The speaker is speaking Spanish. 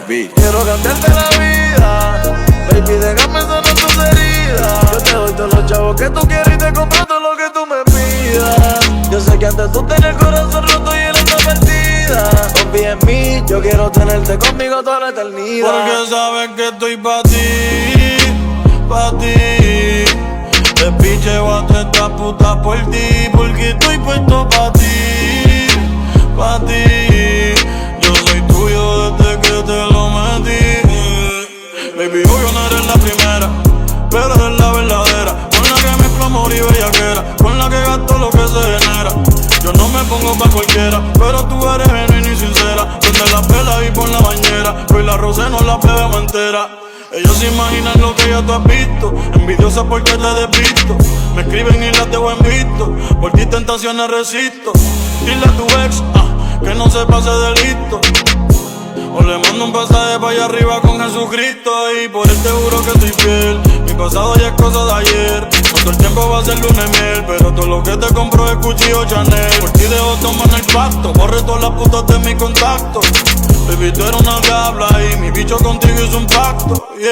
B. Quiero cambiarte la vida, baby, déjame sanar tus heridas. Yo te doy todos los chavos que tú quieres y te compro todo lo que tú me pidas. Yo sé que antes tú tenías el corazón roto y él está perdida. Confía en mí, yo quiero tenerte conmigo toda la eternidad. Porque sabes que estoy pa' ti, pa' ti. Te picheo a todas estas putas por ti, porque estoy puesto pa' ti, pa' ti. Yo soy tuyo desde que te lo metí. Baby, obvio no eres la primera, pero eres la verdadera, con la que mezclo amor y bellaquera, con la que gasto lo que se genera. Yo no me pongo pa' cualquiera, pero tú eres genuina y sincera. Prende la vela y pon la bañera, hoy la rosé no la bebemos entera. Ellos se imaginan lo que ya tú has visto, envidiosas porque te despisto. Me escriben y las dejo en visto, por ti tentaciones resisto. Dile a tu ex, que no se pase de listo, o le mando un pasaje pa' allá arriba con Jesucristo. Y por él te juro que estoy fiel, mi pasado ya es cosa de ayer. No todo el tiempo va a ser luna y miel, pero todo lo que te compro es Cuchillo Chanel. Por ti dejo tomar el pacto, borré todas las putas de mi contacto. Baby, tú eres una diabla y mi bicho contigo hizo un pacto, yeah.